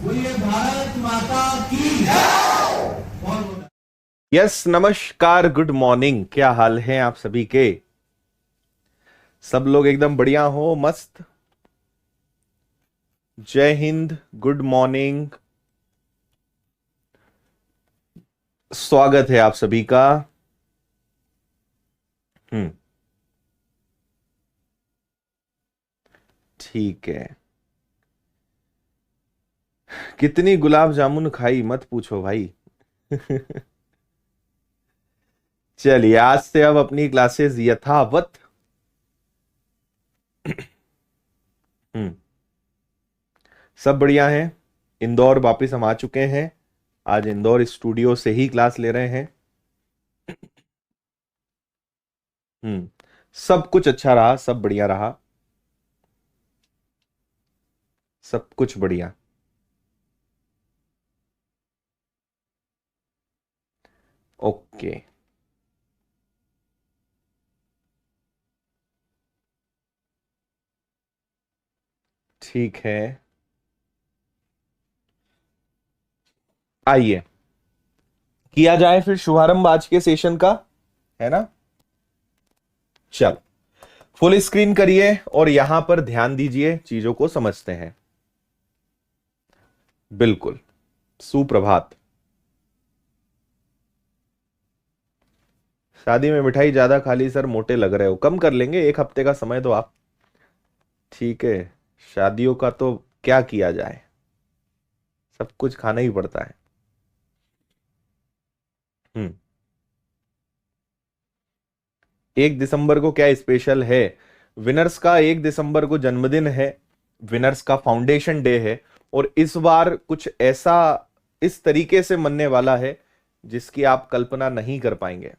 बोलिए भारत माता की। यस, नमस्कार, गुड मॉर्निंग। क्या हाल है आप सभी के? सब लोग एकदम बढ़िया हो, मस्त। जय हिंद, गुड मॉर्निंग, स्वागत है आप सभी का। ठीक है। कितनी गुलाब जामुन खाई मत पूछो भाई। चलिए, आज से अब अपनी क्लासेस यथावत। सब बढ़िया है। इंदौर वापिस हम आ चुके हैं। आज इंदौर स्टूडियो से ही क्लास ले रहे हैं। सब कुछ अच्छा रहा, सब बढ़िया रहा, सब कुछ बढ़िया। ओके, ठीक है। आइए किया जाए फिर शुभारंभ आज के सेशन का, है ना? चल, फुल स्क्रीन करिए और यहां पर ध्यान दीजिए, चीजों को समझते हैं। बिल्कुल, सुप्रभात। शादी में मिठाई ज्यादा खा ली सर, मोटे लग रहे हो। कम कर लेंगे, एक हफ्ते का समय दो आप। ठीक है, शादियों का तो क्या किया जाए, सब कुछ खाना ही पड़ता है। 1 दिसंबर को क्या स्पेशल है? विनर्स का 1 दिसंबर को जन्मदिन है, विनर्स का फाउंडेशन डे है, और इस बार कुछ ऐसा इस तरीके से मनने वाला है जिसकी आप कल्पना नहीं कर पाएंगे।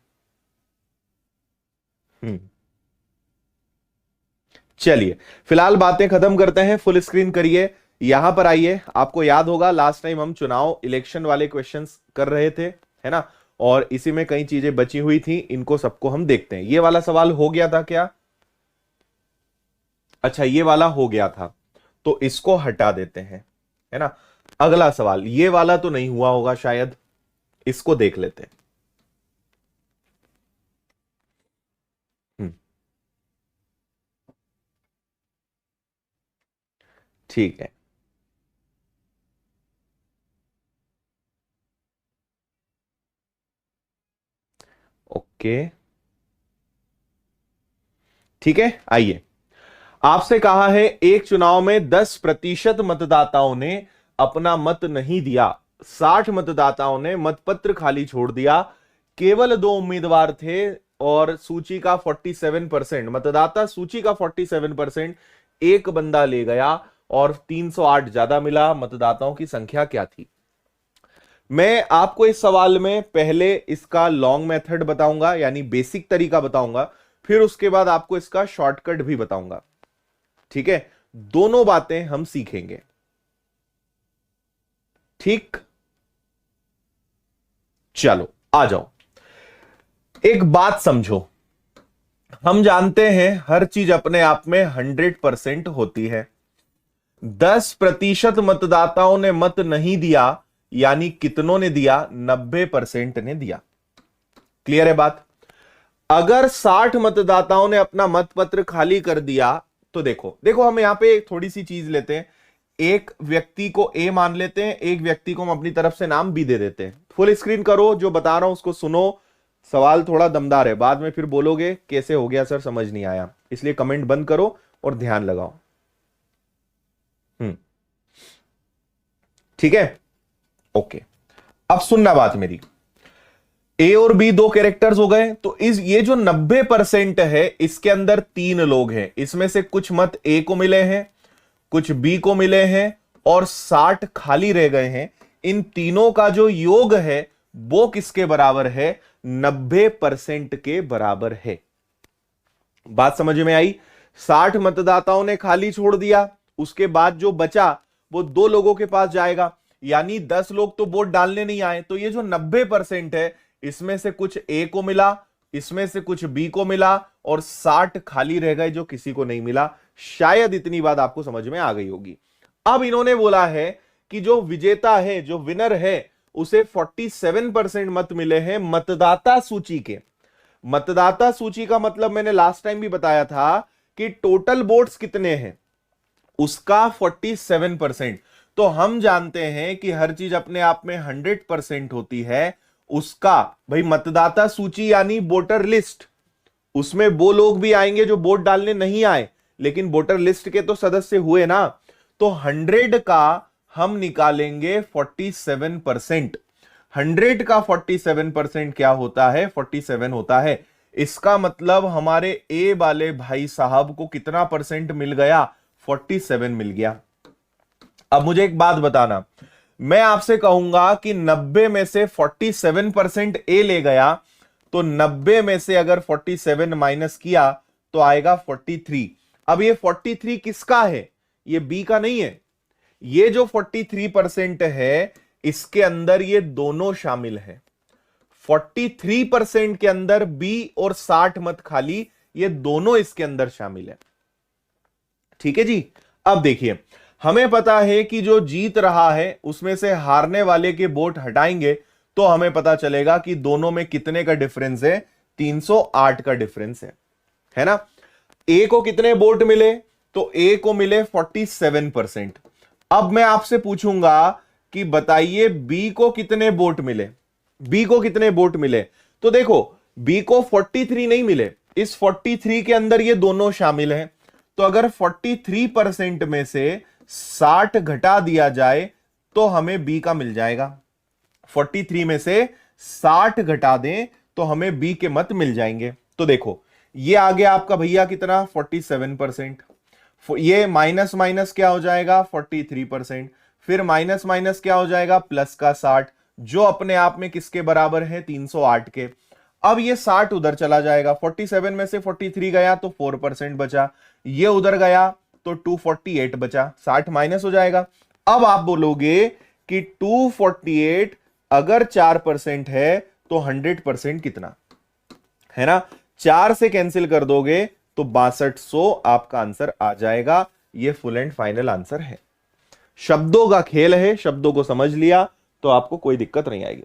चलिए, फिलहाल बातें खत्म करते हैं, फुल स्क्रीन करिए, यहां पर आइए। आपको याद होगा लास्ट टाइम हम चुनाव इलेक्शन वाले क्वेश्चंस कर रहे थे, है ना? और इसी में कई चीजें बची हुई थी, इनको सबको हम देखते हैं। ये वाला सवाल हो गया था क्या? अच्छा, ये वाला हो गया था, तो इसको हटा देते हैं, है ना? अगला सवाल, ये वाला तो नहीं हुआ होगा शायद, इसको देख लेते हैं। ठीक है, ओके, ठीक है। आइए, आपसे कहा है एक चुनाव में 10% मतदाताओं ने अपना मत नहीं दिया, 60 मतदाताओं ने मतपत्र खाली छोड़ दिया, केवल 2 उम्मीदवार थे और सूची का 47%, मतदाता सूची का 47% एक बंदा ले गया और 308 ज्यादा मिला। मतदाताओं की संख्या क्या थी? मैं आपको इस सवाल में पहले इसका लॉन्ग मेथड बताऊंगा, यानी बेसिक तरीका बताऊंगा, फिर उसके बाद आपको इसका शॉर्टकट भी बताऊंगा। ठीक है, दोनों बातें हम सीखेंगे। ठीक, चलो आ जाओ। एक बात समझो, हम जानते हैं हर चीज अपने आप में 100% होती है। 10% मतदाताओं ने मत नहीं दिया, यानी कितनों ने दिया? 90% ने दिया। क्लियर है बात? अगर 60 मतदाताओं ने अपना मतपत्र खाली कर दिया तो देखो देखो हम यहां पे थोड़ी सी चीज लेते हैं। एक व्यक्ति को ए मान लेते हैं, एक व्यक्ति को हम अपनी तरफ से नाम बी दे देते हैं। फुल स्क्रीन करो, जो बता रहा हूं उसको सुनो। सवाल थोड़ा दमदार है, बाद में फिर बोलोगे कैसे हो गया सर, समझ नहीं आया, इसलिए कमेंट बंद करो और ध्यान लगाओ। ठीक है, ओके। अब सुनना बात मेरी। ए और बी दो कैरेक्टर्स हो गए, तो ये जो 90% है इसके अंदर 3 लोग हैं। इसमें से कुछ मत ए को मिले हैं, कुछ बी को मिले हैं और 60 खाली रह गए हैं। इन तीनों का जो योग है वो किसके बराबर है? 90% के बराबर है। बात समझ में आई? 60 मतदाताओं ने खाली छोड़ दिया, उसके बाद जो बचा वो 2 लोगों के पास जाएगा, यानी 10 लोग तो वोट डालने नहीं आए। तो ये जो 90% है इसमें से कुछ ए को मिला, इसमें से कुछ बी को मिला और 60 खाली रह गए जो किसी को नहीं मिला। शायद इतनी बात आपको समझ में आ गई होगी। अब इन्होंने बोला है कि जो विजेता है, जो विनर है, उसे 47% मत मिले हैं मतदाता सूची के। मतदाता सूची का मतलब मैंने लास्ट टाइम भी बताया था कि टोटल वोट्स कितने हैं उसका 47%। तो हम जानते हैं कि हर चीज अपने आप में 100% होती है। उसका भाई मतदाता सूची यानी वोटर लिस्ट, उसमें वो लोग भी आएंगे जो वोट डालने नहीं आए लेकिन वोटर लिस्ट के तो सदस्य हुए ना। तो 100 का हम निकालेंगे 47%। 100 का 47% क्या होता है? 47 होता है। इसका मतलब हमारे ए वाले भाई साहब को कितना परसेंट मिल गया? 47 मिल गया। अब मुझे एक बात बताना, मैं आपसे कहूंगा कि 90 में से 47% ए ले गया, तो 90 में से अगर 47 माइनस किया तो आएगा 43। अब ये 43 किसका है? ये बी का नहीं है। ये जो 43% है इसके अंदर ये दोनों शामिल है। 43% के अंदर बी और 60 मत खाली, ये दोनों इसके अंदर शामिल है। ठीक है जी। अब देखिए, हमें पता है कि जो जीत रहा है उसमें से हारने वाले के वोट हटाएंगे तो हमें पता चलेगा कि दोनों में कितने का डिफरेंस है? 308 का डिफरेंस है ना। ए को कितने वोट मिले? तो ए को मिले 47%। अब मैं आपसे पूछूंगा कि बताइए बी को कितने वोट मिले? बी को कितने वोट मिले? तो देखो, बी को 43 नहीं मिले, इस 43 के अंदर ये दोनों शामिल हैं। तो अगर 43% में से 60 घटा दिया जाए तो हमें बी का मिल जाएगा। 43 में से 60 घटा दें तो हमें बी के मत मिल जाएंगे। तो देखो, ये आ गया आपका भैया कितना? 47%। ये माइनस माइनस क्या हो जाएगा? 43%। फिर माइनस माइनस क्या हो जाएगा? प्लस का 60, जो अपने आप में किसके बराबर है? 308 के। अब ये 60 उधर चला जाएगा, 47 में से 43 गया तो 4% बचा, ये उधर गया तो 248 बचा, 60 माइनस हो जाएगा। अब आप बोलोगे कि 248 अगर 4% है तो 100% कितना है ना? 4 से कैंसिल कर दोगे तो 6200 आपका आंसर आ जाएगा। ये फुल एंड फाइनल आंसर है। शब्दों का खेल है, शब्दों को समझ लिया तो आपको कोई दिक्कत नहीं आएगी।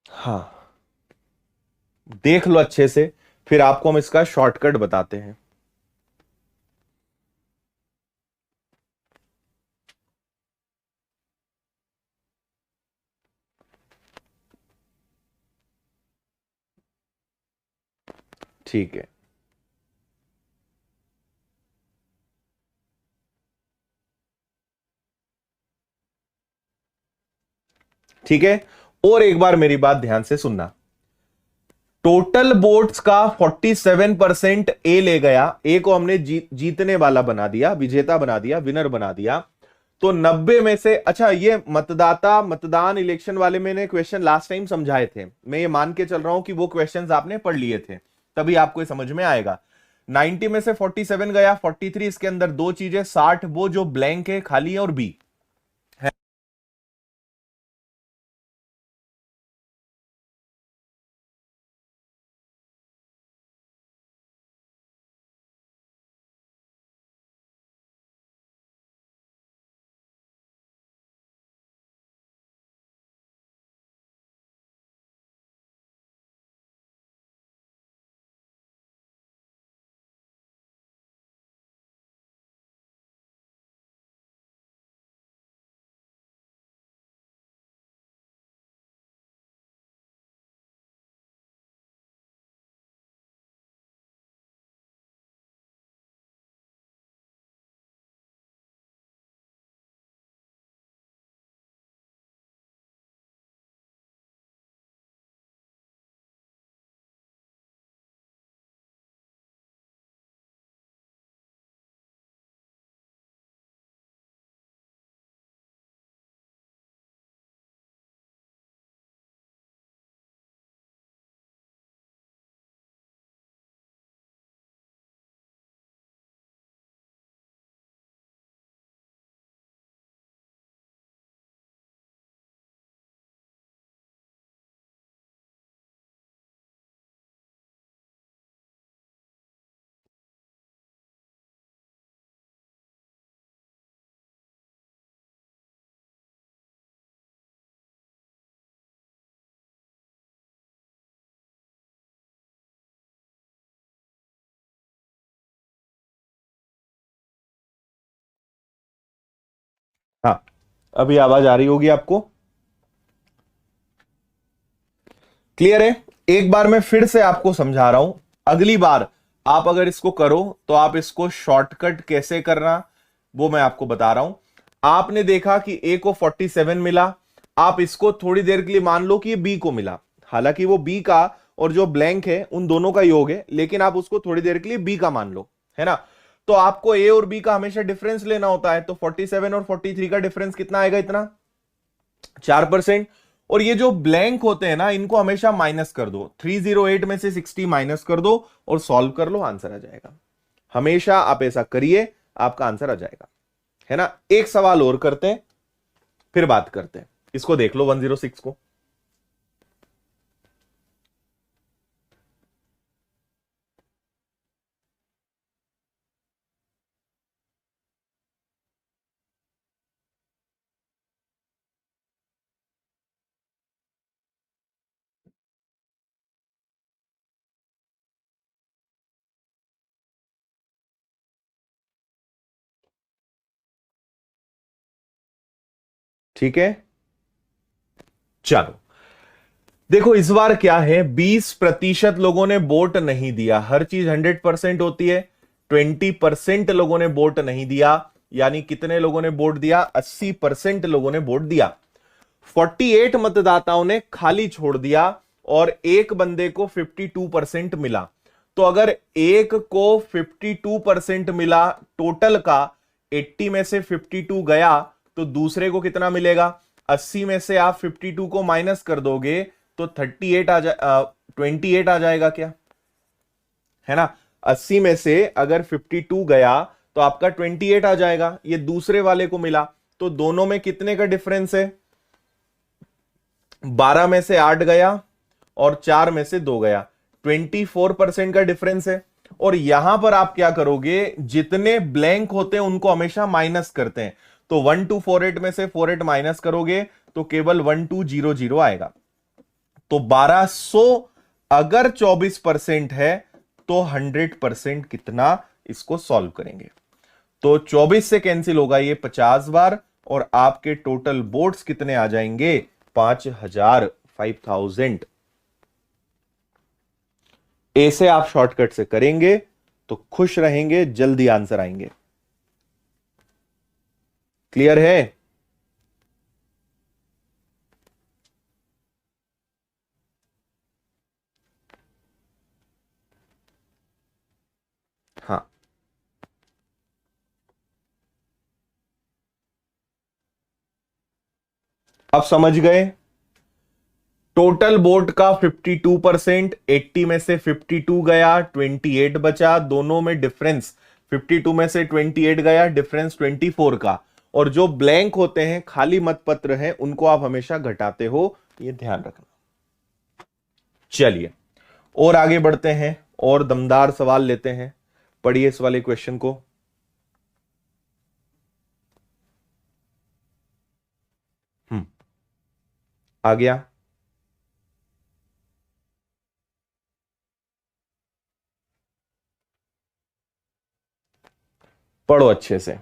हाँ, देख लो अच्छे से, फिर आपको हम इसका शॉर्टकट बताते हैं। ठीक है, ठीक है। और एक बार मेरी बात ध्यान से सुनना, टोटल वोट्स का 47% ए ले गया, ए को हमने जीतने वाला बना दिया, विजेता बना दिया, विनर बना दिया। तो 90 में से, अच्छा ये मतदान इलेक्शन वाले मैंने क्वेश्चन लास्ट टाइम समझाए थे, मैं ये मान के चल रहा हूं कि वो क्वेश्चंस आपने पढ़ लिए थे, तभी आपको ये समझ में आएगा। 90 में से 47 गया, 43 इसके अंदर दो चीजें, 60 वो जो ब्लैंक है, खाली है, और बी। हाँ, अभी आवाज आ रही होगी आपको, क्लियर है। एक बार मैं फिर से आपको समझा रहा हूं, अगली बार आप अगर इसको करो तो आप इसको शॉर्टकट कैसे करना वो मैं आपको बता रहा हूं। आपने देखा कि ए को 47 मिला, आप इसको थोड़ी देर के लिए मान लो कि ये बी को मिला, हालांकि वो बी का और जो ब्लैंक है उन दोनों का योग है, लेकिन आप उसको थोड़ी देर के लिए बी का मान लो, है ना। तो आपको ए और बी का हमेशा डिफरेंस लेना होता है, तो 47 और 43 का डिफरेंस कितना आएगा, इतना 4%। और ये जो ब्लैंक होते हैं ना, इनको हमेशा माइनस कर दो, 308 में से 60 माइनस कर दो और सॉल्व कर लो, आंसर आ जाएगा। हमेशा आप ऐसा करिए, आपका आंसर आ जाएगा, है ना। एक सवाल और करते हैं, फिर बात करते हैं, इसको देख लो 106 को। ठीक है, चलो देखो इस बार क्या है, 20% लोगों ने वोट नहीं दिया, हर चीज 100% होती है। 20% लोगों ने वोट नहीं दिया, यानी कितने लोगों ने वोट दिया, 80% लोगों ने वोट दिया। 48 मतदाताओं ने खाली छोड़ दिया और एक बंदे को 52% मिला। तो अगर एक को 52% मिला टोटल का, 80 में से 52 गया, तो दूसरे को कितना मिलेगा, 80 में से आप 52 को माइनस कर दोगे तो 28 आ जाएगा क्या, है ना। 80 में से अगर 52 गया तो आपका 28 आ जाएगा, ये दूसरे वाले को मिला। तो दोनों में कितने का डिफरेंस है, 12 में से 8 गया और 4 में से 2 गया, 24% का डिफरेंस है। और यहां पर आप क्या करोगे, जितने ब्लैंक होते हैं उनको हमेशा माइनस करते हैं, तो 1248 में से 48 माइनस करोगे तो केवल 1200 आएगा। तो 1200 अगर 24% है तो 100% कितना, इसको सॉल्व करेंगे तो 24 से कैंसिल होगा ये 50 बार, और आपके टोटल वोट्स कितने आ जाएंगे, 5000, 5000। ए से आप शॉर्टकट से करेंगे तो खुश रहेंगे, जल्दी आंसर आएंगे। क्लियर है? हाँ, अब समझ गए। टोटल बोट का 52%, 80 में से 52 गया, 28 बचा, दोनों में डिफरेंस 52 में से 28 गया, डिफरेंस 24 का। और जो ब्लैंक होते हैं, खाली मत पत्र हैं, उनको आप हमेशा घटाते हो, ये ध्यान रखना। चलिए और आगे बढ़ते हैं और दमदार सवाल लेते हैं। पढ़िए इस वाले क्वेश्चन को। आ गया? पढ़ो अच्छे से।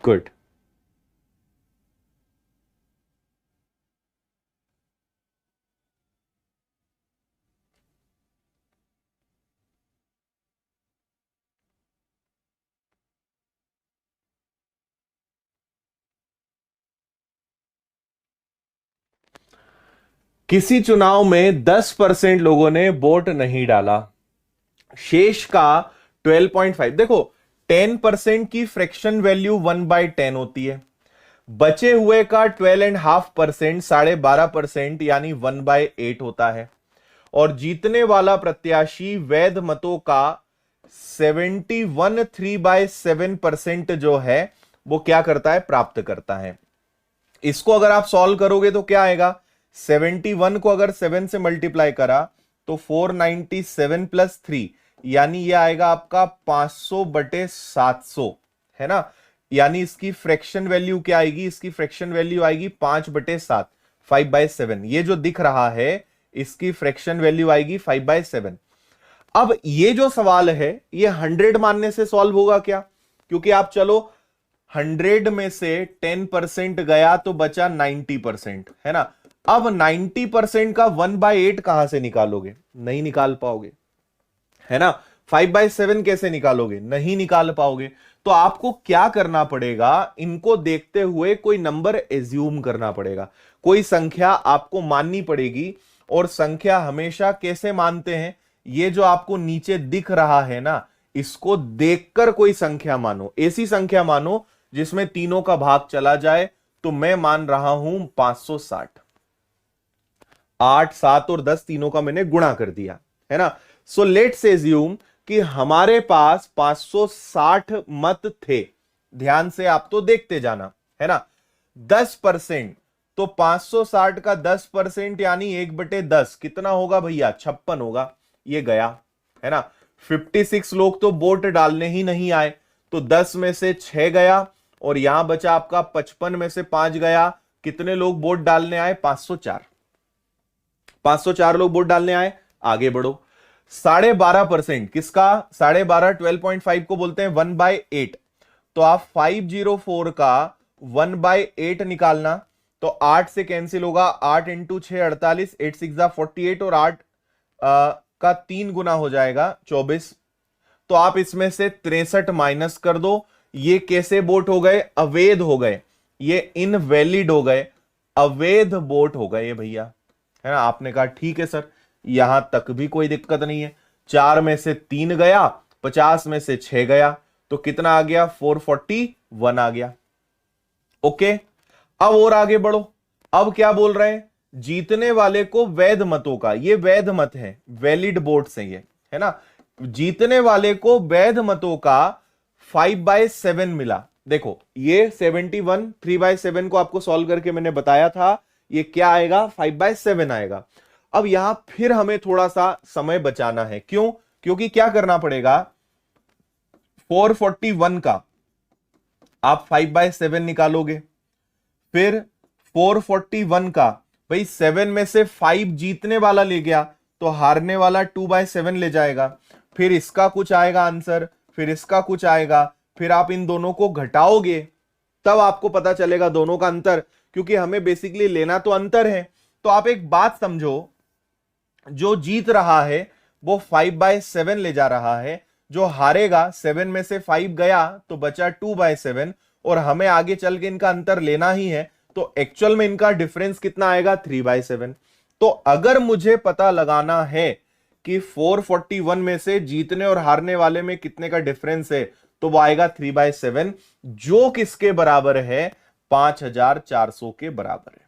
गुड। किसी चुनाव में 10% लोगों ने वोट नहीं डाला, शेष का 12.5। देखो 10% की फ्रैक्शन वैल्यू 1/10 होती है, बचे हुए का 12.5%, 12.5% यानी 1/8 होता है। और जीतने वाला प्रत्याशी वैध मतों का 71 3/7% जो है वो क्या करता है, प्राप्त करता है। इसको अगर आप सॉल्व करोगे तो क्या आएगा, 71 को अगर 7 से मल्टीप्लाई करा तो 497 प्लस 3, यानी ये आएगा आपका 500/700, है ना। यानी इसकी फ्रैक्शन वैल्यू क्या आएगी, इसकी फ्रैक्शन वैल्यू आएगी 5/7, 5/7। ये जो दिख रहा है इसकी फ्रैक्शन वैल्यू आएगी 5/7। अब ये जो सवाल है ये 100 मानने से सॉल्व होगा क्या, क्योंकि आप चलो 100 में से 10% गया तो बचा 90%, है ना। अब 90% का 1/8 कहां से निकालोगे, नहीं निकाल पाओगे, है ना। 5/7 कैसे निकालोगे, नहीं निकाल पाओगे। तो आपको क्या करना पड़ेगा, इनको देखते हुए कोई नंबर एज्यूम करना पड़ेगा, कोई संख्या आपको माननी पड़ेगी। और संख्या हमेशा कैसे मानते हैं, ये जो आपको नीचे दिख रहा है ना, इसको देखकर कोई संख्या मानो, ऐसी संख्या मानो जिसमें तीनों का भाग चला जाए। तो मैं मान रहा हूं 560, 8, 7 और 10 तीनों का मैंने गुणा कर दिया, है ना। सो लेट्स एज्यूम कि हमारे पास 560 मत थे। ध्यान से आप तो देखते जाना, है ना। 10%, तो 560 का 10% यानी 1/10 कितना होगा भैया, 56 होगा। ये गया, है ना। 56 लोग तो वोट डालने ही नहीं आए, तो 10 में से 6 गया और यहां बचा आपका 55 में से 5 गया। कितने लोग वोट डालने आए, 504। 504 लोग वोट डालने आए। आगे बढ़ो, 12.5% किसका, 12.5 12.5 को बोलते हैं 1/8। तो आप 504 का 1/8 निकालना, तो 8 से कैंसिल होगा, 8 इंटू 6 48, 8 6 48 और 8 का 3 गुना हो जाएगा 24। तो आप इसमें से 63 माइनस कर दो। ये कैसे वोट हो गए, अवैध हो गए, ये इनवैलिड हो गए, अवैध वोट हो गए भैया, है ना। आपने कहा ठीक है सर, यहां तक भी कोई दिक्कत नहीं है। 4 में से 3 गया, 50 में से 6 गया, तो कितना आ गया, 441 आ गया। ओके, अब और आगे बढ़ो। अब क्या बोल रहे हैं, जीतने वाले को वैध मतों का, ये वैध मत है, वैलिड वोट्स हैं ये, है ना। जीतने वाले को वैध मतों का 5/7 मिला। देखो ये 71 3/7 को आपको सॉल्व करके मैंने बताया था, ये क्या आएगा, 5/7 आएगा। अब यहां फिर हमें थोड़ा सा समय बचाना है, क्यों, क्योंकि क्या करना पड़ेगा, 441 का आप 5/7 निकालोगे, फिर 441 का भाई 7 में से 5 जीतने वाला ले गया, तो हारने वाला 2/7 ले जाएगा, फिर इसका कुछ आएगा आंसर, फिर इसका कुछ आएगा, फिर आप इन दोनों को घटाओगे तब आपको पता चलेगा दोनों का अंतर, क्योंकि हमें बेसिकली लेना तो अंतर है। तो आप एक बात समझो, जो जीत रहा है वो 5/7 ले जा रहा है, जो हारेगा 7 में से 5 गया तो बचा 2/7, और हमें आगे चल के इनका अंतर लेना ही है, तो एक्चुअल में इनका डिफरेंस कितना आएगा 3/7। तो अगर मुझे पता लगाना है कि 441 में से जीतने और हारने वाले में कितने का डिफरेंस है, तो वो आएगा 3/7, जो किसके बराबर है 5400 के बराबर है।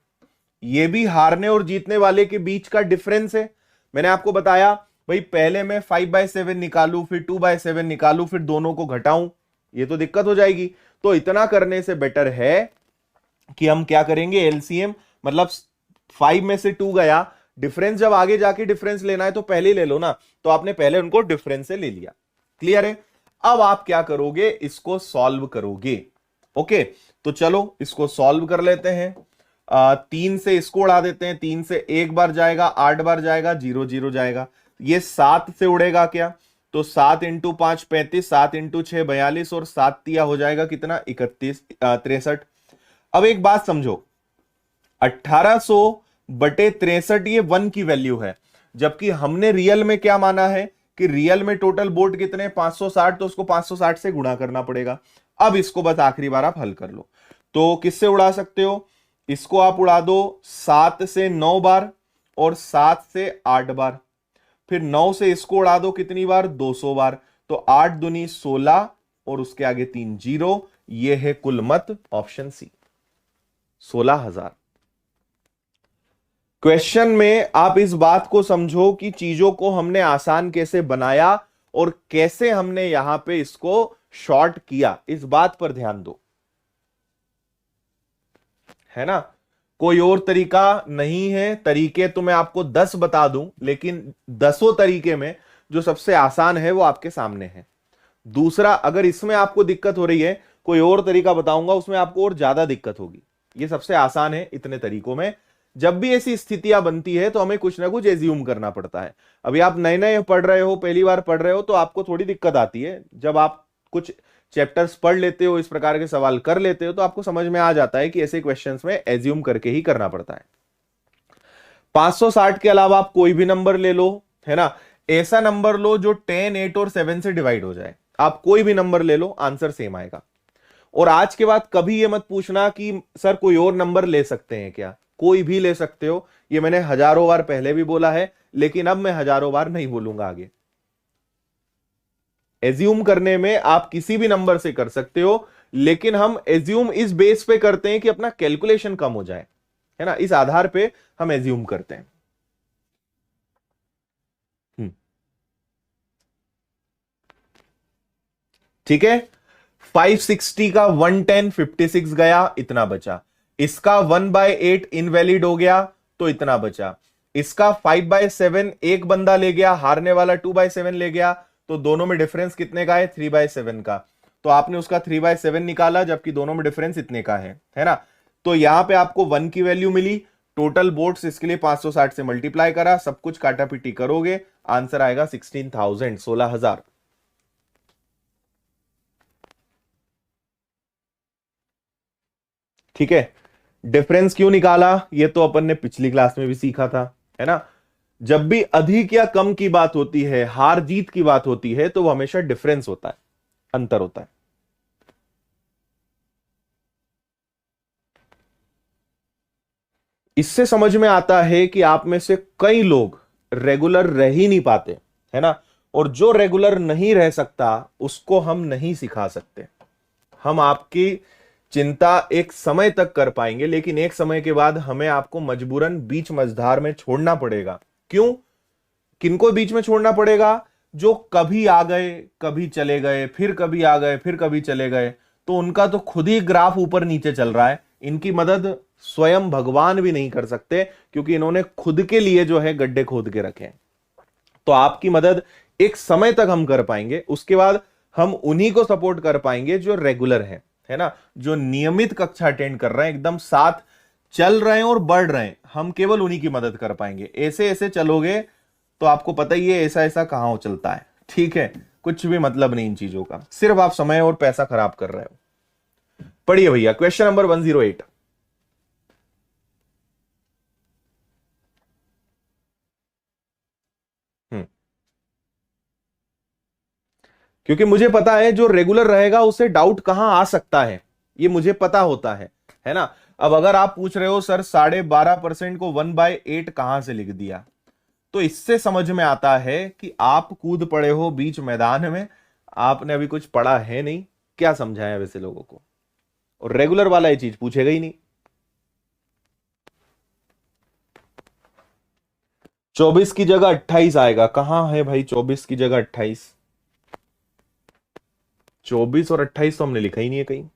ये भी हारने और जीतने वाले के बीच का डिफरेंस है। मैंने आपको बताया भाई पहले मैं 5/7 निकालूं, फिर 2/7 निकालूं, फिर दोनों को घटाऊं, ये तो दिक्कत हो जाएगी। तो इतना करने से बेटर है कि हम क्या करेंगे, एलसीएम, मतलब 5 में से 2 गया, डिफरेंस जब आगे जाके डिफरेंस लेना है तो पहले ही ले लो ना, तो आपने पहले उनको डिफरेंस से ले लिया। क्लियर है? अब आप क्या करोगे, इसको सॉल्व करोगे। ओके, तो चलो इसको सॉल्व कर लेते हैं। 3 से इसको उड़ा देते हैं, 3 से एक बार जाएगा, 8 बार जाएगा, 0 0 जाएगा। ये 7 से उड़ेगा क्या, तो 7 × 5 35, 7 × 6 42, और 7 तिया हो जाएगा कितना 31 63। अब एक बात समझो, 1800/63 ये 1 की वैल्यू है, जबकि हमने रियल में क्या माना है कि रियल में टोटल बोर्ड कितने 560, तो उसको 560 से गुणा करना पड़ेगा। अब इसको बस आखिरी बार आप हल कर लो। तो किससे उड़ा सकते हो, इसको आप उड़ा दो 7 से 9 बार और 7 से 8 बार, फिर 9 से इसको उड़ा दो कितनी बार 200 बार, तो 8 दूनी 16 और उसके आगे 3 0, ये है कुल मत ऑप्शन सी 16,000। क्वेश्चन में आप इस बात को समझो कि चीजों को हमने आसान कैसे बनाया और कैसे हमने यहां पे इसको शॉर्ट किया, इस बात पर ध्यान दो, है ना। कोई और तरीका नहीं है, तरीके तो मैं आपको 10 बता दूं, लेकिन 10 तरीके में जो सबसे आसान है वो आपके सामने है। दूसरा, अगर इसमें आपको दिक्कत हो रही है, कोई और तरीका बताऊंगा उसमें आपको और ज्यादा दिक्कत होगी। ये सबसे आसान है इतने तरीकों में। जब भी ऐसी स्थितियां बनती है तो हमें कुछ ना कुछ एज्यूम करना पड़ता है। अभी आप नए नए पढ़ रहे हो, पहली बार पढ़ रहे हो, तो आपको थोड़ी दिक्कत आती है। जब आप कुछ चैप्टर्स पढ़ लेते हो, इस प्रकार के सवाल कर लेते हो, तो आपको समझ में आ जाता है कि ऐसे क्वेश्चंस में एज्यूम करके ही करना पड़ता है। 560 के अलावा आप कोई भी नंबर ले लो, है ना। ऐसा नंबर लो जो 10, 8 और 7 से डिवाइड हो जाए। आप कोई भी नंबर ले लो, आंसर सेम आएगा। और आज के बाद कभी ये मत पूछना कि सर कोई और नंबर ले सकते हैं क्या, कोई भी ले सकते हो। ये मैंने हजारों बार पहले भी बोला है, लेकिन अब मैं हजारों बार नहीं बोलूंगा आगे। एज्यूम करने में आप किसी भी नंबर से कर सकते हो, लेकिन हम एज्यूम इस बेस पे करते हैं कि अपना कैलकुलेशन कम हो जाए, है ना। इस आधार पे हम एज्यूम करते हैं। ठीक है, 560 का 110 56 गया, इतना बचा। इसका 1/8 इनवैलिड हो गया, तो इतना बचा। इसका 5/7 एक बंदा ले गया, हारने वाला 2/7 ले गया, तो दोनों में डिफरेंस कितने का है 3/7 का। तो आपने उसका 3/7 निकाला, जबकि दोनों में डिफरेंस इतने का है ना। तो यहां पे आपको 1 की वैल्यू मिली। टोटल बोर्ड्स इसके लिए 560 से मल्टीप्लाई करा, सब कुछ काटा पीटी करोगे, आंसर आएगा 16,000 16,000। ठीक है, डिफरेंस क्यों निकाला ये तो अपन ने पिछली क्लास में भी सीखा था, है ना। जब भी अधिक या कम की बात होती है, हार जीत की बात होती है, तो वो हमेशा डिफरेंस होता है, अंतर होता है। इससे समझ में आता है कि आप में से कई लोग रेगुलर रह ही नहीं पाते, है ना। और जो रेगुलर नहीं रह सकता उसको हम नहीं सिखा सकते। हम आपकी चिंता एक समय तक कर पाएंगे, लेकिन एक समय के बाद हमें आपको मजबूरन बीच मझधार में छोड़ना पड़ेगा। क्यों, किनको बीच में छोड़ना पड़ेगा, जो कभी आ गए कभी चले गए, फिर कभी आ गए फिर कभी चले गए, तो उनका तो खुद ही ग्राफ ऊपर नीचे चल रहा है। इनकी मदद स्वयं भगवान भी नहीं कर सकते, क्योंकि इन्होंने खुद के लिए जो है गड्ढे खोद के रखे हैं। तो आपकी मदद एक समय तक हम कर पाएंगे, उसके बाद हम उन्हीं को सपोर्ट कर पाएंगे जो रेगुलर है ना, जो नियमित कक्षा अटेंड कर रहे हैं, एकदम साथ चल रहे हैं और बढ़ रहे हैं, हम केवल उन्हीं की मदद कर पाएंगे। ऐसे ऐसे चलोगे तो आपको पता ही है ऐसा ऐसा कहां चलता है। ठीक है, कुछ भी मतलब नहीं इन चीजों का, सिर्फ आप समय और पैसा खराब कर रहे हो। पढ़िए भैया क्वेश्चन नंबर 108। हम्म, क्योंकि मुझे पता है जो रेगुलर रहेगा उसे डाउट कहां आ सकता है, ये मुझे पता होता है ना। अब अगर आप पूछ रहे हो सर 12.5% को 1/8 कहां से लिख दिया, तो इससे समझ में आता है कि आप कूद पड़े हो बीच मैदान में, आपने अभी कुछ पढ़ा है नहीं। क्या समझाया वैसे लोगों को, और रेगुलर वाला ये चीज पूछेगा ही नहीं। 24 की जगह 28 आएगा, कहां है भाई 24 की जगह 28? 24 और 28 तो हमने लिखा ही नहीं है कहीं।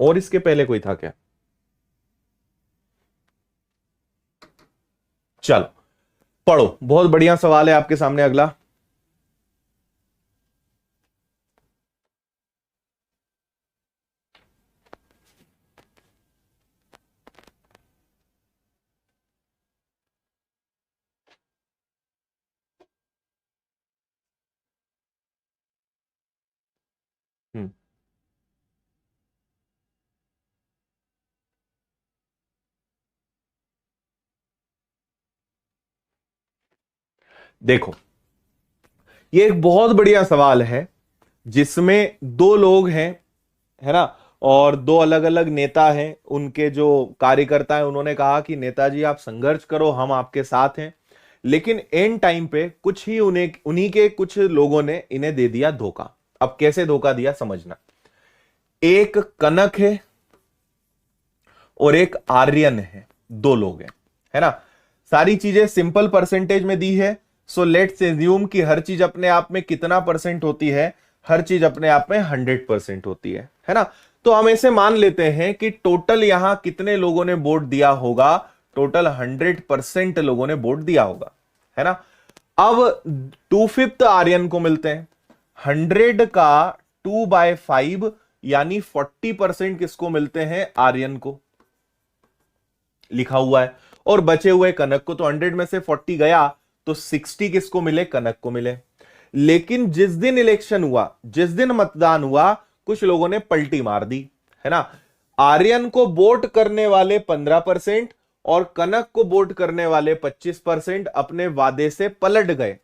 और इसके पहले कोई था क्या? चलो पढ़ो, बहुत बढ़िया सवाल है आपके सामने अगला। हम्म, देखो ये एक बहुत बढ़िया सवाल है जिसमें दो लोग हैं, है ना, और दो अलग अलग नेता हैं, उनके जो कार्यकर्ता हैं उन्होंने कहा कि नेताजी आप संघर्ष करो, हम आपके साथ हैं। लेकिन एंड टाइम पे कुछ ही उन्हें उन्हीं के कुछ लोगों ने इन्हें दे दिया धोखा। अब कैसे धोखा दिया समझना। एक कनक है और एक आर्यन है, दो लोग हैं, है ना। सारी चीजें सिंपल परसेंटेज में दी है। सो लेट्स एज्यूम कि हर चीज अपने आप में कितना परसेंट होती है, हर चीज अपने आप में 100% होती है ना। तो हम ऐसे मान लेते हैं कि टोटल यहां कितने लोगों ने वोट दिया होगा, टोटल 100% लोगों ने वोट दिया होगा, है ना। अब 2/5 आर्यन को मिलते हैं, 100 का 2/5 यानी 40% किसको मिलते हैं, आर्यन को, लिखा हुआ है। और बचे हुए कनक को, तो 100 में से 40 गया तो 60 किसको मिले, कनक को मिले। लेकिन जिस दिन इलेक्शन हुआ, जिस दिन मतदान हुआ, कुछ लोगों ने पलटी मार दी, है ना। आर्यन को वोट करने वाले 15% और कनक को वोट करने वाले 25% अपने वादे से पलट गए।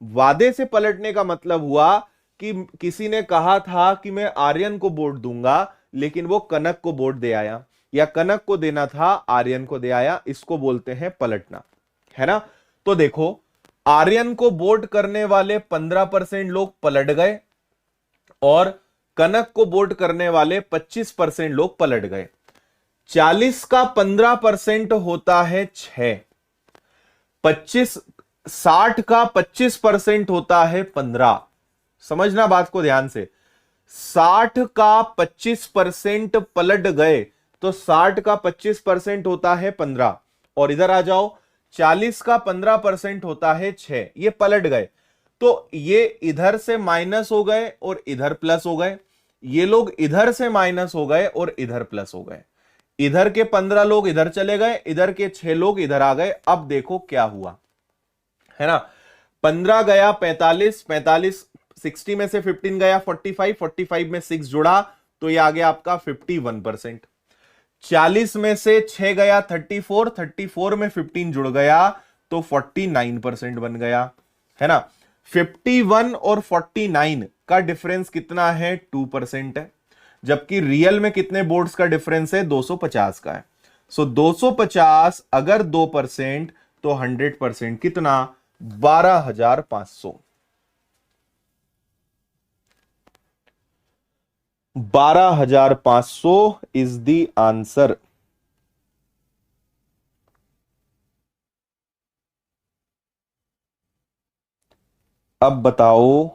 वादे से पलटने का मतलब हुआ कि किसी ने कहा था कि मैं आर्यन को वोट दूंगा, लेकिन वो कनक को वोट दे आया, या कनक को देना था आर्यन को दे आया। इसको बोलते हैं पलटना, है ना। तो देखो आर्यन को वोट करने वाले 15% लोग पलट गए और कनक को वोट करने वाले 25% लोग पलट गए। 40 का 15% होता है 6, 25, 60 का 25% होता है 15। समझना बात को ध्यान से, 60 का 25% पलट गए तो 60 का 25% होता है 15। और इधर आ जाओ, 40 का 15% होता है 6, ये पलट गए। तो ये इधर से माइनस हो गए और इधर प्लस हो गए, ये लोग इधर से माइनस हो गए और इधर प्लस हो गए। इधर के 15 लोग इधर चले गए, इधर के 6 लोग इधर आ गए। अब देखो क्या हुआ, है ना। 15 गया 45, 45, 60 में से 15 गया 45, 45 में 6 जुड़ा तो ये आ गया आपका 51%। 40 में से 6 गया 34, 34 में 15 जुड़ गया तो 49% बन गया, है ना। 51 और 49 का डिफरेंस कितना है, 2% है। जबकि रियल में कितने बोर्ड्स का डिफरेंस है, 250 का है। सो 250 अगर 2% तो 100% कितना, 12,500। 12,500 इज द आंसर। अब बताओ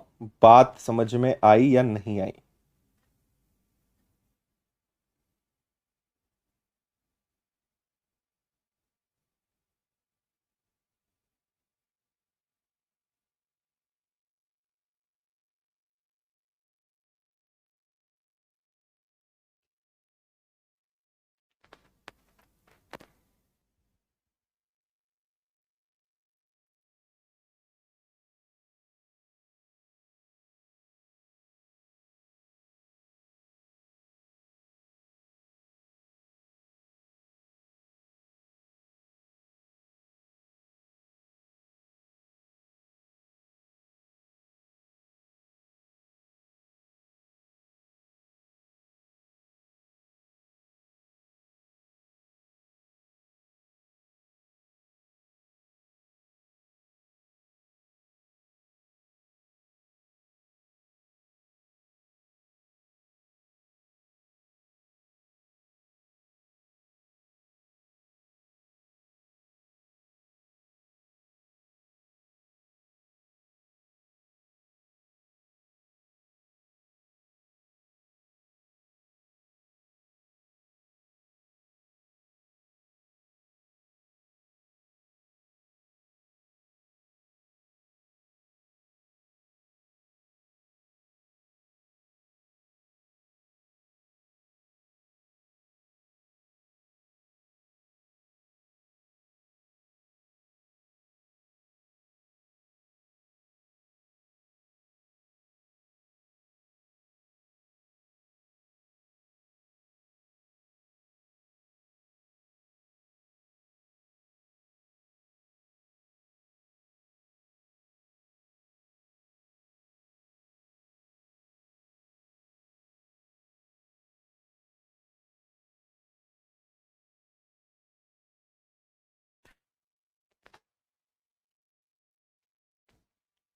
बात समझ में आई या नहीं आई?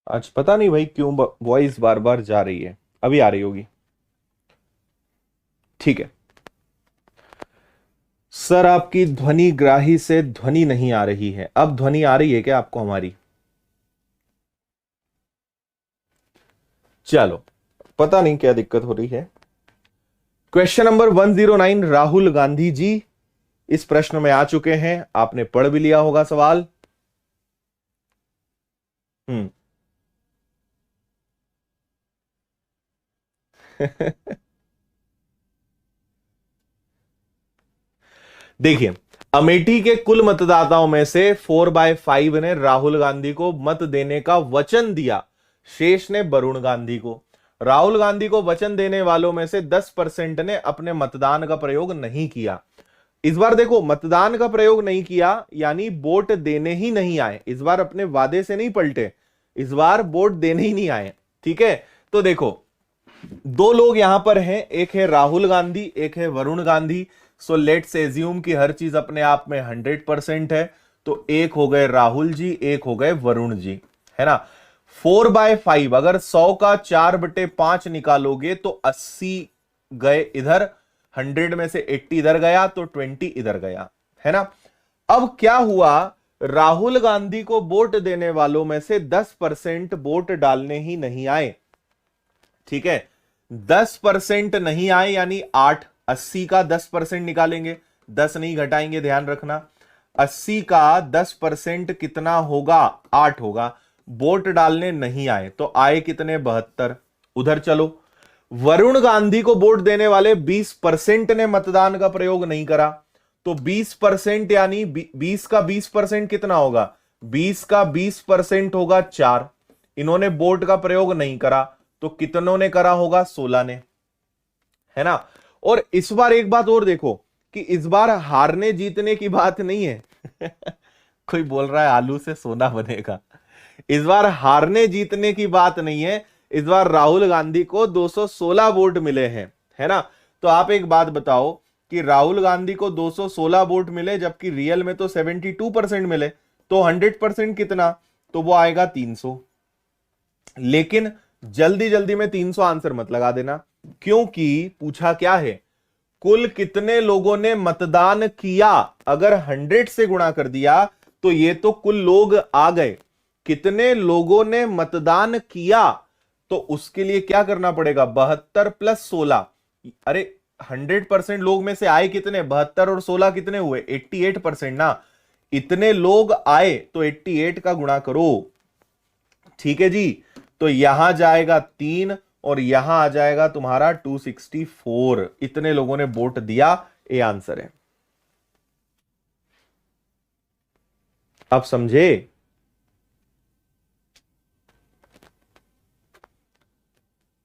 आज पता नहीं भाई क्यों वॉइस बार बार जा रही है। अभी आ रही होगी। ठीक है। सर आपकी ध्वनि ग्राही से ध्वनि नहीं आ रही है। अब ध्वनि आ रही है क्या आपको हमारी? चलो, पता नहीं क्या दिक्कत हो रही है। क्वेश्चन नंबर 109, राहुल गांधी जी इस प्रश्न में आ चुके हैं। आपने पढ़ भी लिया होगा सवाल। हम्म। देखिए, अमेठी के कुल मतदाताओं में से 4/5 ने राहुल गांधी को मत देने का वचन दिया। शेष ने वरुण गांधी को। राहुल गांधी को वचन देने वालों में से 10% ने अपने मतदान का प्रयोग नहीं किया। इस बार देखो, मतदान का प्रयोग नहीं किया यानी वोट देने ही नहीं आए। इस बार अपने वादे से नहीं पलटे, इस बार वोट देने ही नहीं आए। ठीक है। तो देखो, दो लोग यहां पर हैं, एक है राहुल गांधी, एक है Varun Gandhi. So let's assume कि हर चीज अपने आप में 100% है। तो एक हो गए राहुल जी, एक हो गए वरुण जी, है ना। 4/5, अगर 100 का 4/5 निकालोगे तो 80 गए इधर। 100 में से 80 इधर गया तो 20 इधर गया, है ना। अब क्या हुआ, राहुल गांधी को वोट देने वालों में से 10% वोट डालने ही नहीं आए। ठीक है। 10% नहीं आए यानी 8। 80 का 10% निकालेंगे, 10 नहीं घटाएंगे, ध्यान रखना। 80 का 10% कितना होगा? 8 होगा। वोट डालने नहीं आए तो आए कितने? 72। उधर चलो, वरुण गांधी को वोट देने वाले 20% ने मतदान का प्रयोग नहीं करा। तो 20% यानी 20 का 20% कितना होगा? 20 का 20% होगा 4। इन्होंने वोट का प्रयोग नहीं करा तो कितनों ने करा होगा? 16 ने, है ना। और इस बार एक बात और देखो कि इस बार हारने जीतने की बात नहीं है। कोई बोल रहा है आलू से सोना बनेगा। इस बार हारने जीतने की बात नहीं है। इस बार राहुल गांधी को 216 वोट मिले हैं, है ना। तो आप एक बात बताओ कि राहुल गांधी को 216 वोट मिले जबकि रियल में तो 72% मिले। तो 100% कितना? तो वो आएगा 300। लेकिन जल्दी जल्दी में 300 आंसर मत लगा देना, क्योंकि पूछा क्या है? कुल कितने लोगों ने मतदान किया। अगर 100 से गुणा कर दिया तो ये तो कुल लोग आ गए। कितने लोगों ने मतदान किया, तो उसके लिए क्या करना पड़ेगा? 72 प्लस 16। अरे 100% लोग में से आए कितने? 72 और 16 कितने हुए? 88% ना। इतने लोग आए तो 88 का गुणा करो। ठीक है जी। तो यहां जाएगा 3 और यहां आ जाएगा तुम्हारा 264। इतने लोगों ने वोट दिया। ये आंसर है। आप समझे?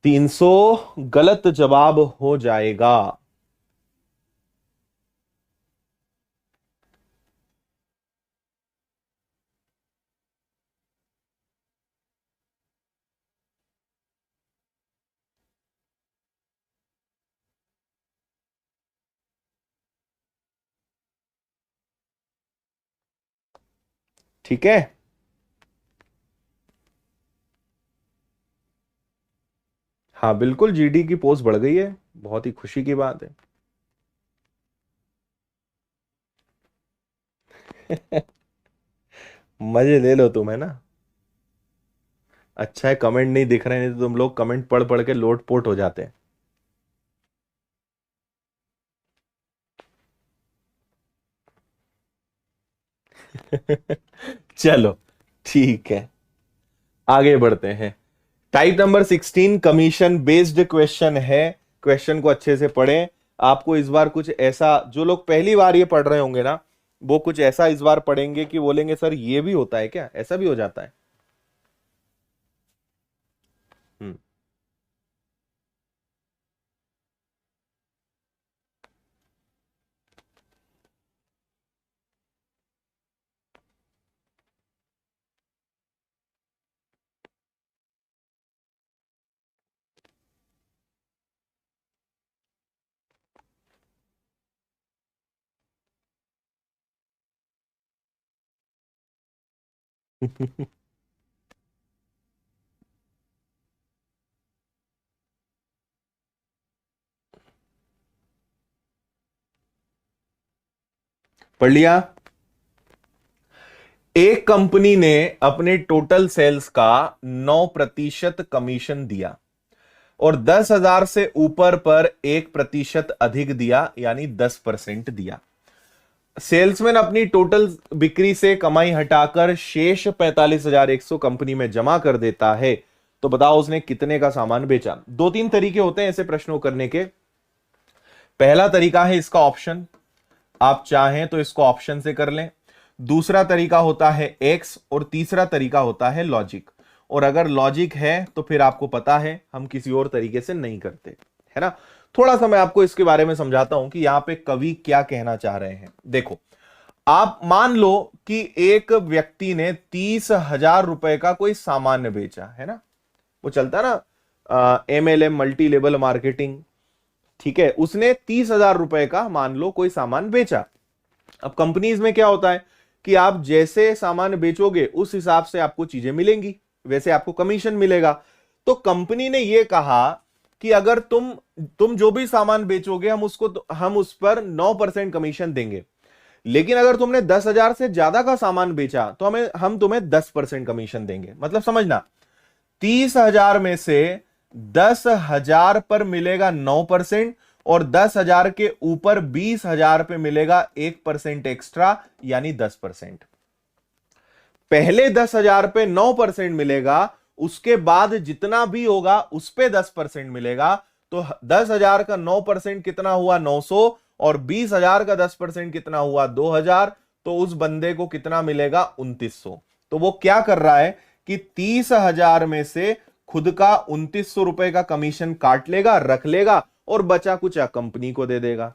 300 गलत जवाब हो जाएगा। ठीक है। हाँ बिल्कुल, जीडी की पोस्ट बढ़ गई है, बहुत ही खुशी की बात है। मजे ले लो तुम, है ना। अच्छा है कमेंट नहीं दिख रहे, नहीं तो तुम लोग कमेंट पढ़ पढ़ के लोटपोट हो जाते हैं। चलो, ठीक है, आगे बढ़ते हैं। Type number 16 commission based question है। क्वेश्चन को अच्छे से पढ़ें। आपको इस बार कुछ ऐसा, जो लोग पहली बार ये पढ़ रहे होंगे ना, वो कुछ ऐसा इस बार पढ़ेंगे कि बोलेंगे सर ये भी होता है क्या, ऐसा भी हो जाता है। हम्म। पढ़ लिया। एक कंपनी ने अपने टोटल सेल्स का 9% कमीशन दिया और 10,000 से ऊपर पर 1% अधिक दिया, यानी 10% दिया। सेल्समैन अपनी टोटल बिक्री से कमाई हटाकर शेष 45,100 कंपनी में जमा कर देता है, तो बताओ उसने कितने का सामान बेचा। दो तीन तरीके होते हैं ऐसे प्रश्नों करने के। पहला तरीका है इसका ऑप्शन, आप चाहें तो इसको ऑप्शन से कर लें। दूसरा तरीका होता है एक्स और तीसरा तरीका होता है लॉजिक। और अगर लॉजिक है तो फिर आपको पता है हम किसी और तरीके से नहीं करते, है ना। थोड़ा सा मैं आपको इसके बारे में समझाता हूं कि यहां पे कवि क्या कहना चाह रहे हैं। देखो, आप मान लो कि एक व्यक्ति ने 30,000 रुपए का कोई सामान बेचा, है ना। वो चलता ना MLM, मल्टी लेवल मार्केटिंग, ठीक है। उसने 30,000 रुपए का मान लो कोई सामान बेचा। अब कंपनीज में क्या होता है कि आप जैसे सामान बेचोगे उस हिसाब से आपको चीजें मिलेंगी, वैसे आपको कमीशन मिलेगा। तो कंपनी ने यह कहा कि अगर तुम जो भी सामान बेचोगे हम उस पर 9% कमीशन देंगे, लेकिन अगर तुमने 10,000 से ज्यादा का सामान बेचा तो हम तुम्हें 10% कमीशन देंगे। मतलब समझना, 30,000 में से 10,000 पर मिलेगा 9% और 10,000 के ऊपर 20,000 पे मिलेगा 1% एक्स्ट्रा, यानी 10%। पहले 10,000 पे 9% मिलेगा, उसके बाद जितना भी होगा उस पे 10% मिलेगा। तो 10,000 का 9% कितना हुआ 900 और 20,000 का 10% कितना हुआ 2,000। तो उस बंदे को कितना मिलेगा 2,900। तो वो क्या कर रहा है कि 30,000 में से खुद का 2,900 रुपए का कमीशन काट लेगा, रख लेगा और बचा कुछ कंपनी को दे देगा।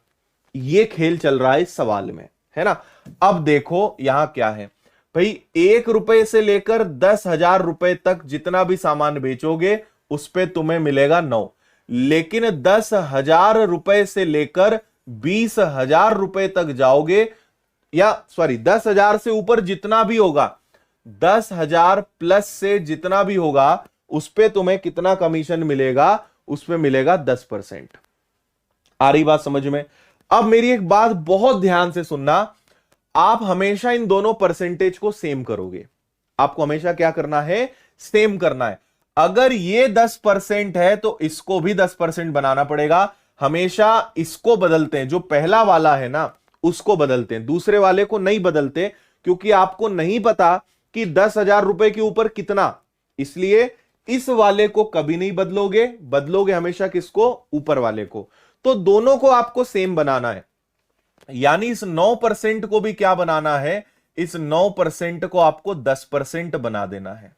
ये खेल चल रहा है इस सवाल में, है ना। अब देखो यहां क्या है भाई, 1 रुपए से लेकर 10,000 रुपए तक जितना भी सामान बेचोगे उस पे तुम्हें मिलेगा 9, लेकिन 10,000 रुपए से लेकर 20,000 रुपए तक जाओगे, या सॉरी 10,000 से ऊपर जितना भी होगा, 10,000 प्लस से जितना भी होगा उस पे तुम्हें कितना कमीशन मिलेगा, उसमें मिलेगा 10%। आ रही बात समझ में। अब मेरी एक बात बहुत ध्यान से सुनना, आप हमेशा इन दोनों परसेंटेज को सेम करोगे। आपको हमेशा क्या करना है, सेम करना है। अगर ये 10% है तो इसको भी 10% बनाना पड़ेगा। हमेशा इसको बदलते हैं, जो पहला वाला है ना उसको बदलते हैं, दूसरे वाले को नहीं बदलते, क्योंकि आपको नहीं पता कि 10,000 रुपए के ऊपर कितना, इसलिए इस वाले को कभी नहीं बदलोगे हमेशा किसको, ऊपर वाले को। तो दोनों को आपको सेम बनाना है, यानी इस 9% को भी क्या बनाना है, इस 9% को आपको 10% बना देना है।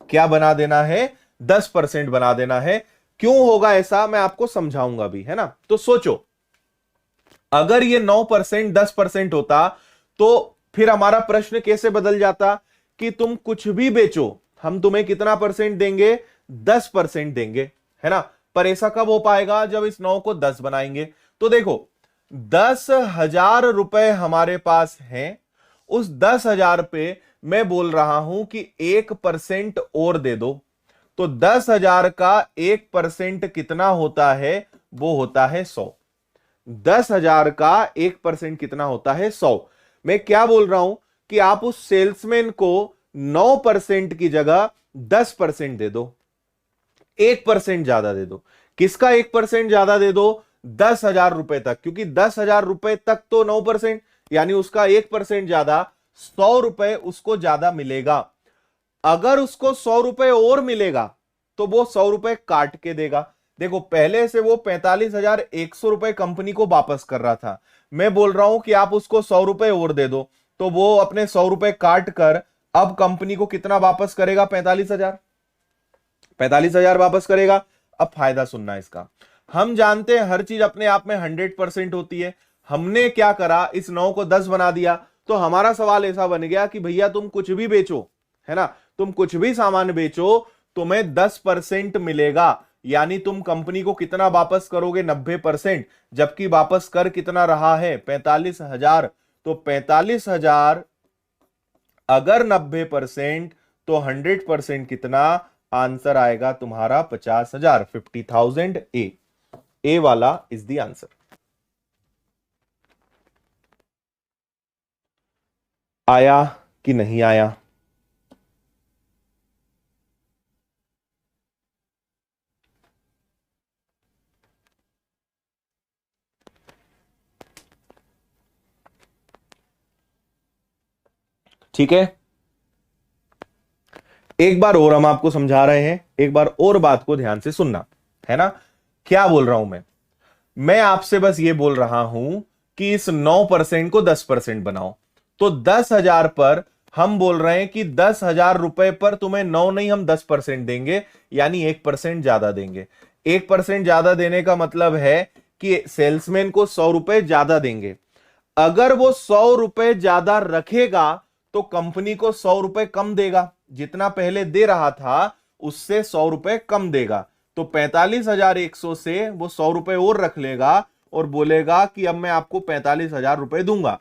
क्या बना देना है, 10% बना देना है। क्यों होगा ऐसा मैं आपको समझाऊंगा भी, है ना। तो सोचो, अगर ये 9% 10% होता तो फिर हमारा प्रश्न कैसे बदल जाता कि तुम कुछ भी बेचो हम तुम्हें कितना परसेंट देंगे, 10% देंगे, है ना। पर ऐसा कब हो पाएगा, जब इस 9 को 10 बनाएंगे। तो देखो, 10,000 रुपए हमारे पास हैं, उस 10,000 पे मैं बोल रहा हूं कि 1% और दे दो। तो 10,000 का 1% कितना होता है, वो होता है 100। 10,000 का 1% कितना होता है, 100। मैं क्या बोल रहा हूं कि आप उस सेल्समैन को 9% की जगह 10% दे दो, 1% ज्यादा दे दो। किसका 1% ज्यादा दे दो, 10,000 रुपए तक, क्योंकि 10,000 रुपए तक तो 9%, यानी उसका 1% ज्यादा, 100 रुपए उसको ज्यादा मिलेगा। अगर उसको 100 रुपए और मिलेगा तो वो 100 रुपए काट के देगा। देखो, पहले से वो 45,100 रुपए कंपनी को वापस कर रहा था, मैं बोल रहा हूं कि आप उसको 100 रुपए और दे दो, तो वो अपने 100 रुपए काट कर अब कंपनी को कितना वापस करेगा, 45,000 वापस करेगा। अब फायदा सुनना इसका, हम जानते हैं हर चीज अपने आप में 100% होती है। हमने क्या करा, इस 9 को 10 बना दिया। तो हमारा सवाल ऐसा बन गया कि भैया तुम कुछ भी बेचो, है ना, तुम कुछ भी सामान बेचो, तुम्हें 10% मिलेगा, यानी तुम कंपनी को कितना वापस करोगे, 90%, जबकि वापस कर कितना रहा है, 45,000। तो 45,000 अगर 90% तो 100% कितना, आंसर आएगा तुम्हारा 50,000, 50,000। ए वाला इज द आंसर। आया कि नहीं आया? ठीक है, एक बार और हम आपको समझा रहे हैं, एक बार और बात को ध्यान से सुनना, है ना? क्या बोल रहा हूं मैं आपसे बस ये बोल रहा हूं कि इस 9% को 10% बनाओ। तो 10,000 पर हम बोल रहे हैं कि 10,000 रुपए पर तुम्हें 9 नहीं, हम 10% देंगे, यानी 1% ज्यादा देंगे। 1% ज्यादा देने का मतलब है कि सेल्समैन को 100 रुपए ज्यादा देंगे। अगर वो 100 रुपए ज्यादा रखेगा तो कंपनी को 100 रुपए कम देगा, जितना पहले दे रहा था उससे 100 रुपए कम देगा। तो 45,100 से वो 100 रुपए और रख लेगा और बोलेगा कि अब मैं आपको 45,000 रुपए दूंगा।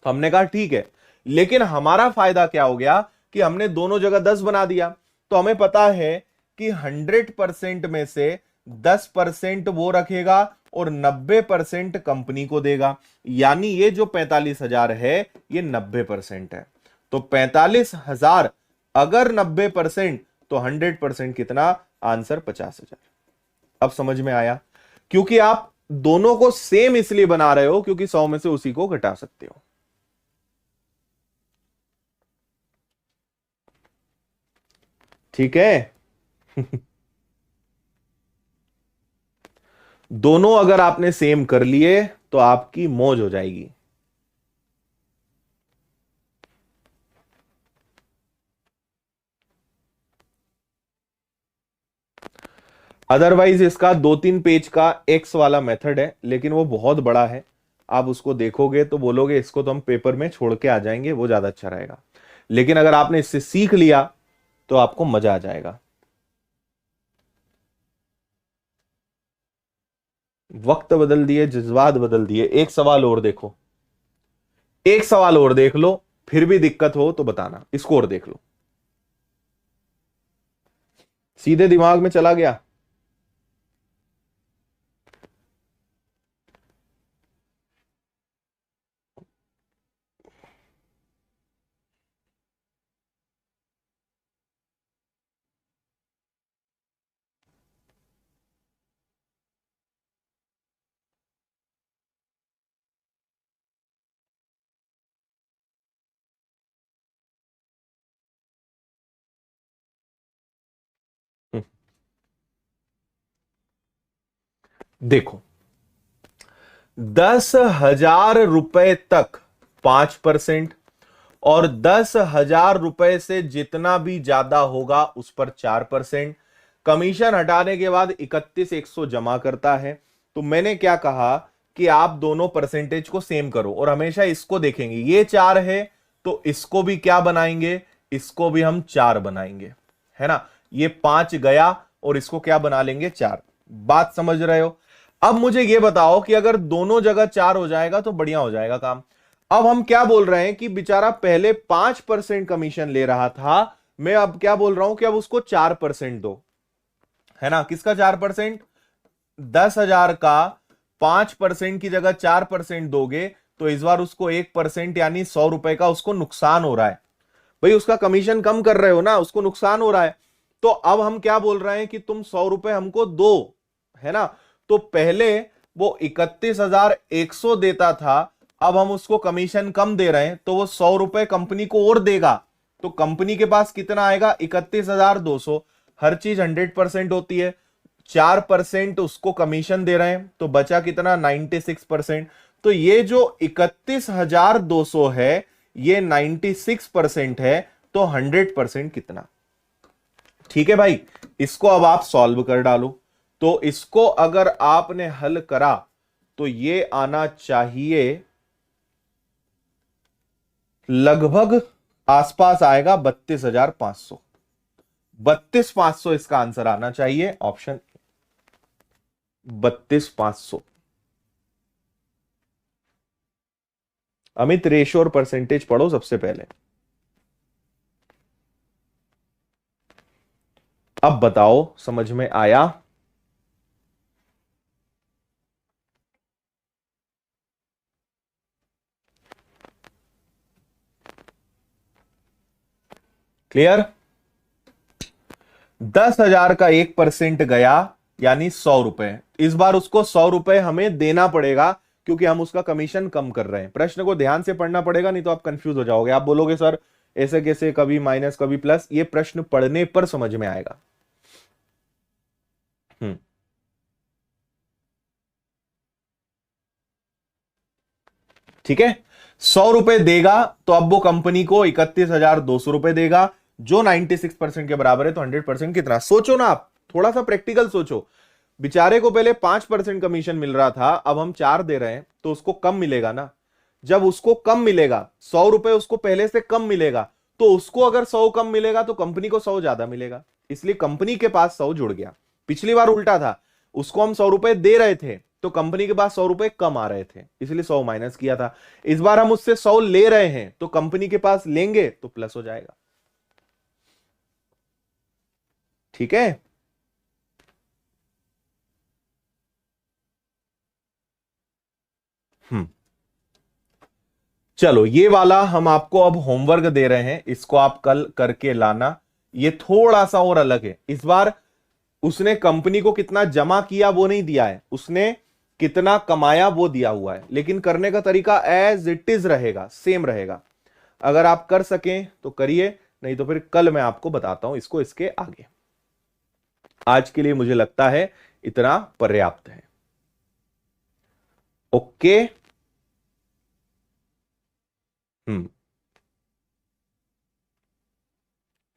तो हमने कहा ठीक है, लेकिन हमारा फायदा क्या हो गया कि हमने दोनों जगह 10 बना दिया। तो हमें पता है कि 100% में से 10% वो रखेगा और 90% कंपनी को देगा, यानी ये जो 45,000 है ये 90% है। तो 45,000 अगर 90% तो 100% कितना? आंसर 50,000। अब समझ में आया? क्योंकि आप दोनों को सेम इसलिए बना रहे हो क्योंकि 100 में से उसी को घटा सकते हो। ठीक है। दोनों अगर आपने सेम कर लिए तो आपकी मौज हो जाएगी। अदरवाइज इसका 2-3 पेज का एक्स वाला मेथड है, लेकिन वो बहुत बड़ा है। आप उसको देखोगे तो बोलोगे इसको तो हम पेपर में छोड़ के आ जाएंगे, वो ज्यादा अच्छा रहेगा। लेकिन अगर आपने इससे सीख लिया तो आपको मजा आ जाएगा। वक्त बदल दिए, जज्बात बदल दिए। एक सवाल और देखो, एक सवाल और देख लो, फिर भी दिक्कत हो तो बताना। इसको और देख लो, सीधे दिमाग में चला गया। देखो, 10,000 रुपए तक 5% और 10,000 रुपए से जितना भी ज्यादा होगा उस पर 4%। कमीशन हटाने के बाद 31,100 जमा करता है। तो मैंने क्या कहा कि आप दोनों परसेंटेज को सेम करो और हमेशा इसको देखेंगे। ये 4 है तो इसको भी क्या बनाएंगे? इसको भी हम 4 बनाएंगे, है ना? ये 5 गया और इसको क्या बना लेंगे? 4। बात समझ रहे हो? अब मुझे यह बताओ कि अगर दोनों जगह 4 हो जाएगा तो बढ़िया हो जाएगा काम। अब हम क्या बोल रहे हैं कि बेचारा पहले 5% कमीशन ले रहा था, मैं अब क्या बोल रहा हूं कि अब उसको 4% दो, है ना? किसका 4%? 10,000 का 5% की जगह 4% दोगे तो इस बार उसको 1% यानी 100 रुपए का उसको नुकसान हो रहा है। भाई उसका कमीशन कम कर रहे हो ना, उसको नुकसान हो रहा है। तो अब हम क्या बोल रहे हैं कि तुम 100 रुपए हमको दो, है ना? तो पहले वो 31,100 देता था, अब हम उसको कमीशन कम दे रहे हैं तो वो 100 रुपए कंपनी को और देगा। तो कंपनी के पास कितना आएगा? 31,200। हर चीज 100% होती है। 4% उसको कमीशन दे रहे हैं तो बचा कितना? 96%। तो ये जो 31,200 है ये 96% है, तो 100% कितना? ठीक है भाई, इसको अब आप सॉल्व कर डालो। तो इसको अगर आपने हल करा तो ये आना चाहिए लगभग आसपास आएगा 32,500। 32,500 इसका आंसर आना चाहिए, ऑप्शन 32,500। अमित, रेशो और परसेंटेज पढ़ो सबसे पहले। अब बताओ समझ में आया? क्लियर? 10,000 का 1% गया यानी 100 रुपए। इस बार उसको 100 रुपए हमें देना पड़ेगा क्योंकि हम उसका कमीशन कम कर रहे हैं। प्रश्न को ध्यान से पढ़ना पड़ेगा, नहीं तो आप कंफ्यूज हो जाओगे। आप बोलोगे सर ऐसे कैसे, कभी माइनस कभी प्लस। ये प्रश्न पढ़ने पर समझ में आएगा। ठीक है, 100 रुपए देगा तो अब वो कंपनी को 31,200 रुपए देगा, जो 96% के बराबर है। तो 100% कितना, सोचो ना आप, थोड़ा सा प्रैक्टिकल सोचो। बेचारे को पहले 5% कमीशन मिल रहा था, अब हम 4 दे रहे हैं तो उसको कम मिलेगा ना। जब उसको कम मिलेगा, 100 रुपए उसको पहले से कम मिलेगा, तो उसको अगर 100 कम मिलेगा तो कंपनी को 100 ज्यादा मिलेगा, इसलिए कंपनी के पास 100 जुड़ गया। पिछली बार उल्टा था, उसको हम 100 रुपए दे रहे थे तो कंपनी के पास 100 रुपए कम आ रहे थे, इसलिए 100 माइनस किया था। इस बार हम उससे 100 ले रहे हैं तो कंपनी के पास लेंगे तो प्लस हो जाएगा। ठीक है, चलो ये वाला हम आपको अब होमवर्क दे रहे हैं, इसको आप कल करके लाना। ये थोड़ा सा और अलग है। इस बार उसने कंपनी को कितना जमा किया वो नहीं दिया है, उसने कितना कमाया वो दिया हुआ है, लेकिन करने का तरीका एज इट इज रहेगा, सेम रहेगा। अगर आप कर सकें तो करिए, नहीं तो फिर कल मैं आपको बताता हूं इसको इसके आगे। आज के लिए मुझे लगता है इतना पर्याप्त है। ओके,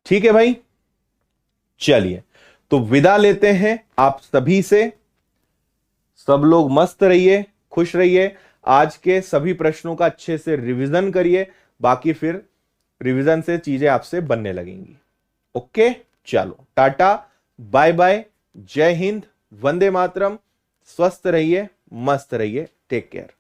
ठीक है भाई, चलिए तो विदा लेते हैं आप सभी से। सब लोग मस्त रहिए, खुश रहिए। आज के सभी प्रश्नों का अच्छे से रिवीजन करिए, बाकी फिर रिवीजन से चीजें आपसे बनने लगेंगी। ओके, चलो टाटा, बाय बाय, जय हिंद, वंदे मातरम। स्वस्थ रहिए, मस्त रहिए, टेक केयर।